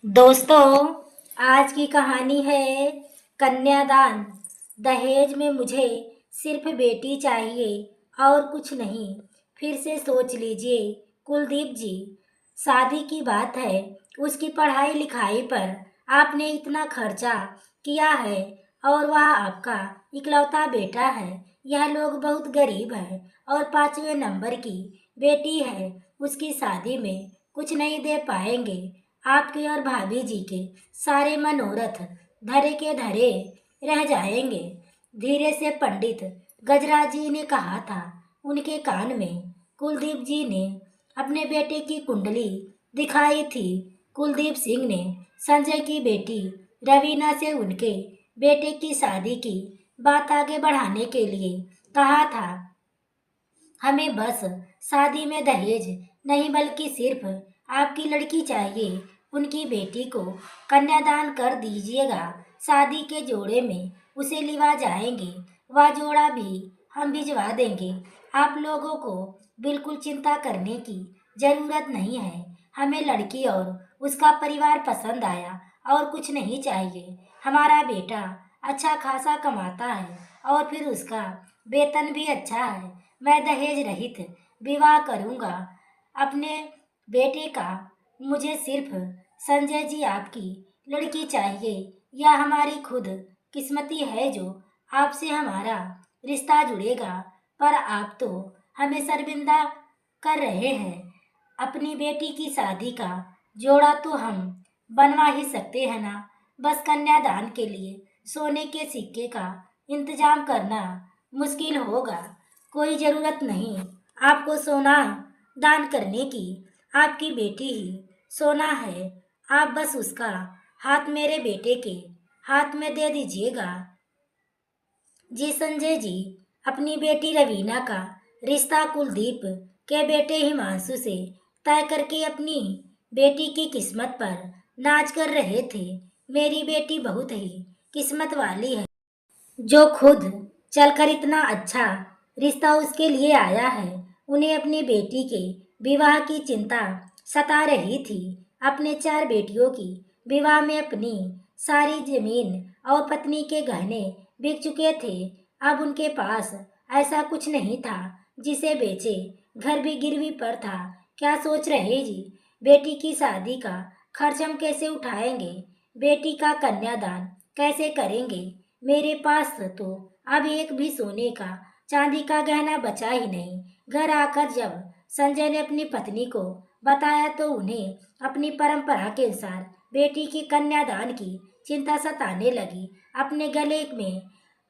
दोस्तों, आज की कहानी है कन्यादान। दहेज में मुझे सिर्फ बेटी चाहिए और कुछ नहीं। फिर से सोच लीजिए कुलदीप जी, शादी की बात है, उसकी पढ़ाई लिखाई पर आपने इतना खर्चा किया है और वह आपका इकलौता बेटा है। यह लोग बहुत गरीब है और 5वें नंबर की बेटी है, उसकी शादी में कुछ नहीं दे पाएंगे। आपके और भाभी जी के सारे मनोरथ धरे के धरे रह जाएंगे। धीरे से पंडित गजराज जी ने कहा था। उनके कान में कुलदीप जी ने अपने बेटे की कुंडली दिखाई थी। कुलदीप सिंह ने संजय की बेटी रवीना से उनके बेटे की शादी की बात आगे बढ़ाने के लिए कहा था। हमें बस शादी में दहेज नहीं बल्कि सिर्फ आपकी लड़की चाहिए। उनकी बेटी को कन्यादान कर दीजिएगा। शादी के जोड़े में उसे लिवा जाएंगे। वह जोड़ा भी हम भिजवा देंगे। आप लोगों को बिल्कुल चिंता करने की जरूरत नहीं है। हमें लड़की और उसका परिवार पसंद आया और कुछ नहीं चाहिए। हमारा बेटा अच्छा खासा कमाता है और फिर उसका वेतन भी अच्छा है। मैं दहेज रहित विवाह करूंगा अपने बेटे का। मुझे सिर्फ संजय जी आपकी लड़की चाहिए। यह हमारी खुद किस्मती है जो आपसे हमारा रिश्ता जुड़ेगा। पर आप तो हमें शर्मिंदा कर रहे हैं। अपनी बेटी की शादी का जोड़ा तो हम बनवा ही सकते हैं ना। बस कन्यादान के लिए सोने के सिक्के का इंतजाम करना मुश्किल होगा। कोई जरूरत नहीं आपको सोना दान करने की। आपकी बेटी ही सोना है। आप बस उसका हाथ मेरे बेटे के हाथ में दे दीजिएगा। जी संजय जी, अपनी बेटी रवीना का रिश्ता कुलदीप के बेटे हिमांशु से तय करके अपनी बेटी की किस्मत पर नाज कर रहे थे। मेरी बेटी बहुत ही किस्मत वाली है जो खुद चलकर इतना अच्छा रिश्ता उसके लिए आया है। उन्हें अपनी बेटी के विवाह की चिंता सता रही थी। अपने 4 बेटियों की विवाह में अपनी सारी जमीन और पत्नी के गहने बिक चुके थे। अब उनके पास ऐसा कुछ नहीं था जिसे बेचे। घर भी गिरवी पर था। क्या सोच रहे जी? बेटी की शादी का खर्च हम कैसे उठाएंगे? बेटी का कन्यादान कैसे करेंगे? मेरे पास तो अब एक भी सोने का चांदी का गहना बचा ही नहीं। घर आकर जब संजय ने अपनी पत्नी को बताया तो उन्हें अपनी परंपरा के अनुसार बेटी की कन्यादान की चिंता सताने लगी। अपने गले में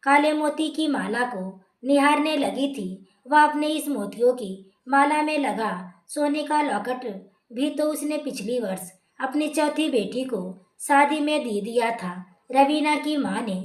काले मोती की माला को निहारने लगी थी। वह अपने इस मोतियों की माला में लगा सोने का लॉकेट भी तो उसने पिछली वर्ष अपनी चौथी बेटी को शादी में दे दिया था। रवीना की माँ ने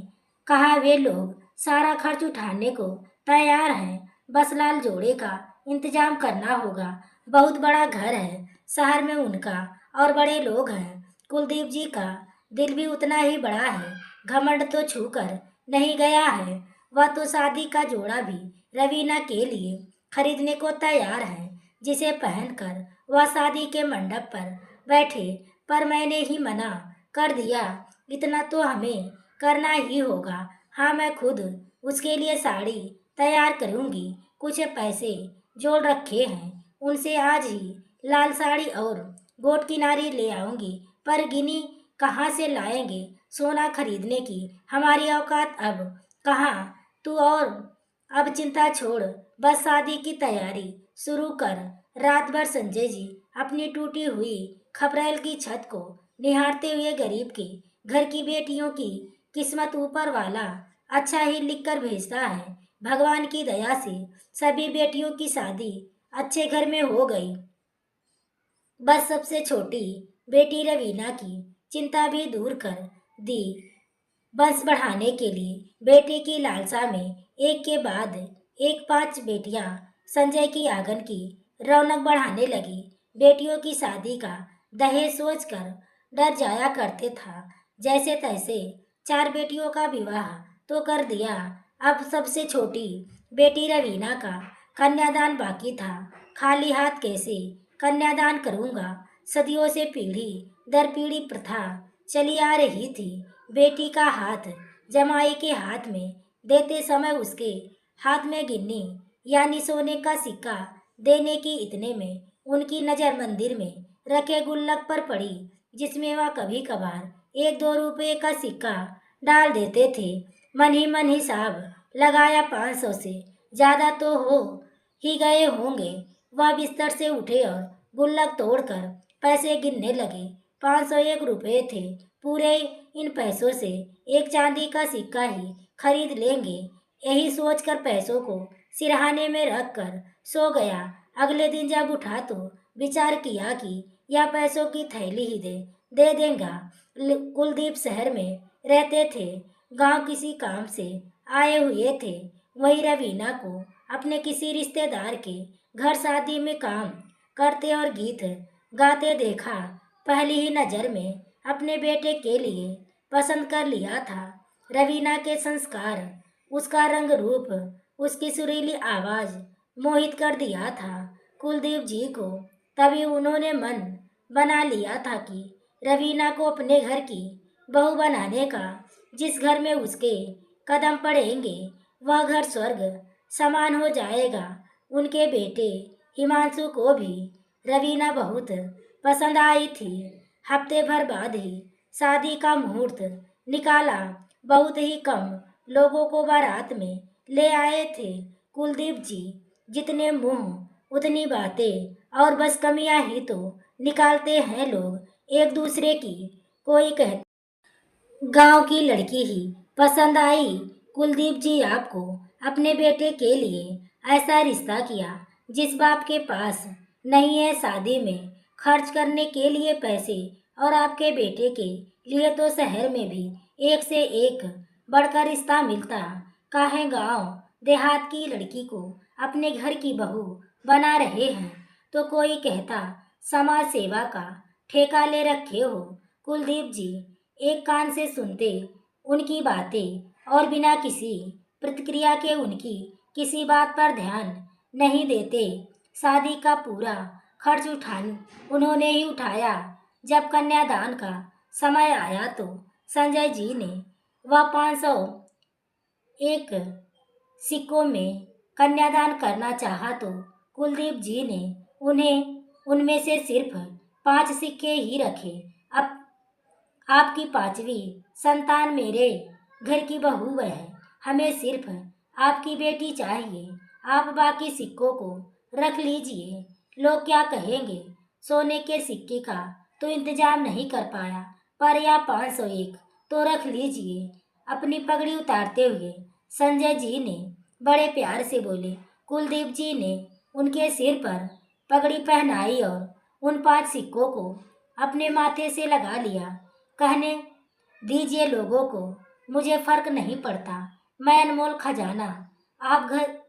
कहा वे लोग सारा खर्च उठाने को तैयार हैं। बस लाल जोड़े का इंतजाम करना होगा। बहुत बड़ा घर है शहर में उनका और बड़े लोग हैं। कुलदीप जी का दिल भी उतना ही बड़ा है। घमंड तो छूकर नहीं गया है। वह तो शादी का जोड़ा भी रवीना के लिए खरीदने को तैयार है जिसे पहनकर वह शादी के मंडप पर बैठे। पर मैंने ही मना कर दिया। इतना तो हमें करना ही होगा। हाँ, मैं खुद उसके लिए साड़ी तैयार करूंगी। कुछ पैसे जोड़ रखे हैं, उनसे आज ही लाल साड़ी और गोट किनारी ले आऊंगी। पर गिनी कहाँ से लाएंगे? सोना खरीदने की हमारी औकात अब कहाँ। तू और अब चिंता छोड़, बस शादी की तैयारी शुरू कर। रात भर संजय जी अपनी टूटी हुई खपरेल की छत को निहारते हुए गरीब के घर की बेटियों की किस्मत ऊपर वाला अच्छा ही लिख कर भेजता है। भगवान की दया से सभी बेटियों की शादी अच्छे घर में हो गई। बस सबसे छोटी बेटी रवीना की चिंता भी दूर कर दी। वंश बढ़ाने के लिए बेटे की लालसा में एक के बाद एक 5 बेटियां संजय की आंगन की रौनक बढ़ाने लगी। बेटियों की शादी का दहेज सोचकर डर जाया करते था। जैसे तैसे 4 बेटियों का विवाह तो कर दिया। अब सबसे छोटी बेटी रवीना का कन्यादान बाकी था। खाली हाथ कैसे कन्यादान करूंगा? सदियों से पीढ़ी दर पीढ़ी प्रथा चली आ रही थी। बेटी का हाथ जमाई के हाथ में देते समय उसके हाथ में गिन्नी यानी सोने का सिक्का देने की इतने में उनकी नज़र मंदिर में रखे गुल्लक पर पड़ी, जिसमें वह कभी कभार 1-2 रुपए का सिक्का डाल देते थे। मन ही हिसाब लगाया 500 से ज़्यादा तो हो ही गए होंगे। वह बिस्तर से उठे और गुल्लक तोड़कर पैसे गिनने लगे। 501 रुपए थे। पूरे इन पैसों से एक चांदी का सिक्का ही खरीद लेंगे। यही सोचकर पैसों को सिरहाने में रखकर सो गया। अगले दिन जब उठा तो विचार किया कि यह पैसों की थैली ही दे देगा। कुलदीप शहर में रहते थे, गांव किसी काम से आए हुए थे। वही रवीना को अपने किसी रिश्तेदार के घर शादी में काम करते और गीत गाते देखा। पहली ही नज़र में अपने बेटे के लिए पसंद कर लिया था। रवीना के संस्कार, उसका रंग रूप, उसकी सुरीली आवाज़ मोहित कर दिया था कुलदीप जी को। तभी उन्होंने मन बना लिया था कि रवीना को अपने घर की बहू बनाने का। जिस घर में उसके कदम पड़ेंगे वह घर स्वर्ग समान हो जाएगा। उनके बेटे हिमांशु को भी रवीना बहुत पसंद आई थी। हफ्ते भर बाद ही शादी का मुहूर्त निकाला। बहुत ही कम लोगों को बारात में ले आए थे कुलदीप जी। जितने मुंह उतनी बातें और बस कमियां ही तो निकालते हैं लोग एक दूसरे की। कोई कहता गांव की लड़की ही पसंद आई। कुलदीप जी आपको अपने बेटे के लिए ऐसा रिश्ता किया जिस बाप के पास नहीं है शादी में खर्च करने के लिए पैसे, और आपके बेटे के लिए तो शहर में भी एक से एक बढ़कर रिश्ता मिलता। काहे गांव देहात की लड़की को अपने घर की बहू बना रहे हैं, तो कोई कहता समाज सेवा का ठेका ले रखे हो। कुलदीप जी एक कान से सुनते उनकी बातें और बिना किसी प्रतिक्रिया के उनकी किसी बात पर ध्यान नहीं देते। शादी का पूरा खर्च उन्होंने ही उठाया। जब कन्यादान का समय आया तो संजय जी ने वह 501 सिक्कों में कन्यादान करना चाहा तो कुलदीप जी ने उन्हें उनमें से सिर्फ 5 सिक्के ही रखे। अब आपकी 5वीं संतान मेरे घर की बहू है। हमें सिर्फ आपकी बेटी चाहिए। आप बाकी सिक्कों को रख लीजिए। लोग क्या कहेंगे? सोने के सिक्के का तो इंतजाम नहीं कर पाया, पर यह 501 तो रख लीजिए। अपनी पगड़ी उतारते हुए संजय जी ने बड़े प्यार से बोले। कुलदीप जी ने उनके सिर पर पगड़ी पहनाई और उन 5 सिक्कों को अपने माथे से लगा लिया। कहने दीजिए लोगों को, मुझे फर्क नहीं पड़ता। मैं अनमोल खजाना आप घर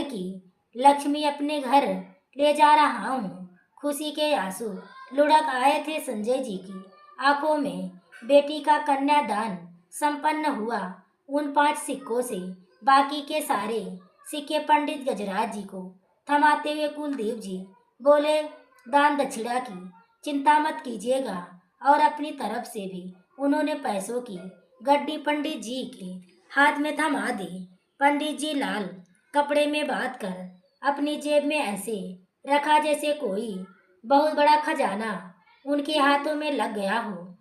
की लक्ष्मी अपने घर ले जा रहा हूँ। खुशी के आंसू लुढ़क आए थे संजय जी की आंखों में। बेटी का कन्यादान संपन्न हुआ। उन 5 सिक्कों से बाकी के सारे सिक्के पंडित गजराज जी को थमाते हुए कुलदीप जी बोले, दान दक्षिणा की चिंता मत कीजिएगा। और अपनी तरफ से भी उन्होंने पैसों की गड्डी पंडित जी के हाथ में थमा दी। पंडित जी लाल कपड़े में बांध कर अपनी जेब में ऐसे रखा जैसे कोई बहुत बड़ा खजाना उनके हाथों में लग गया हो।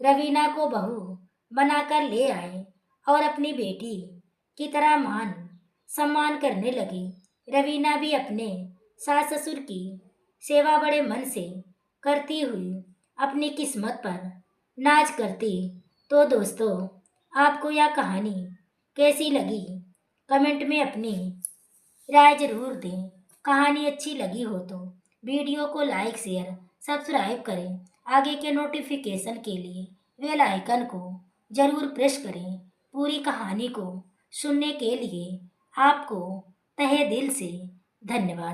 रवीना को बहू बनाकर ले आए और अपनी बेटी की तरह मान सम्मान करने लगे। रवीना भी अपने सास ससुर की सेवा बड़े मन से करती हुई अपनी किस्मत पर नाज करती। तो दोस्तों, आपको यह कहानी कैसी लगी? कमेंट में अपनी राय जरूर दें। कहानी अच्छी लगी हो तो वीडियो को लाइक शेयर सब्सक्राइब करें। आगे के नोटिफिकेशन के लिए बेल आइकन को ज़रूर प्रेस करें। पूरी कहानी को सुनने के लिए आपको तहे दिल से धन्यवाद।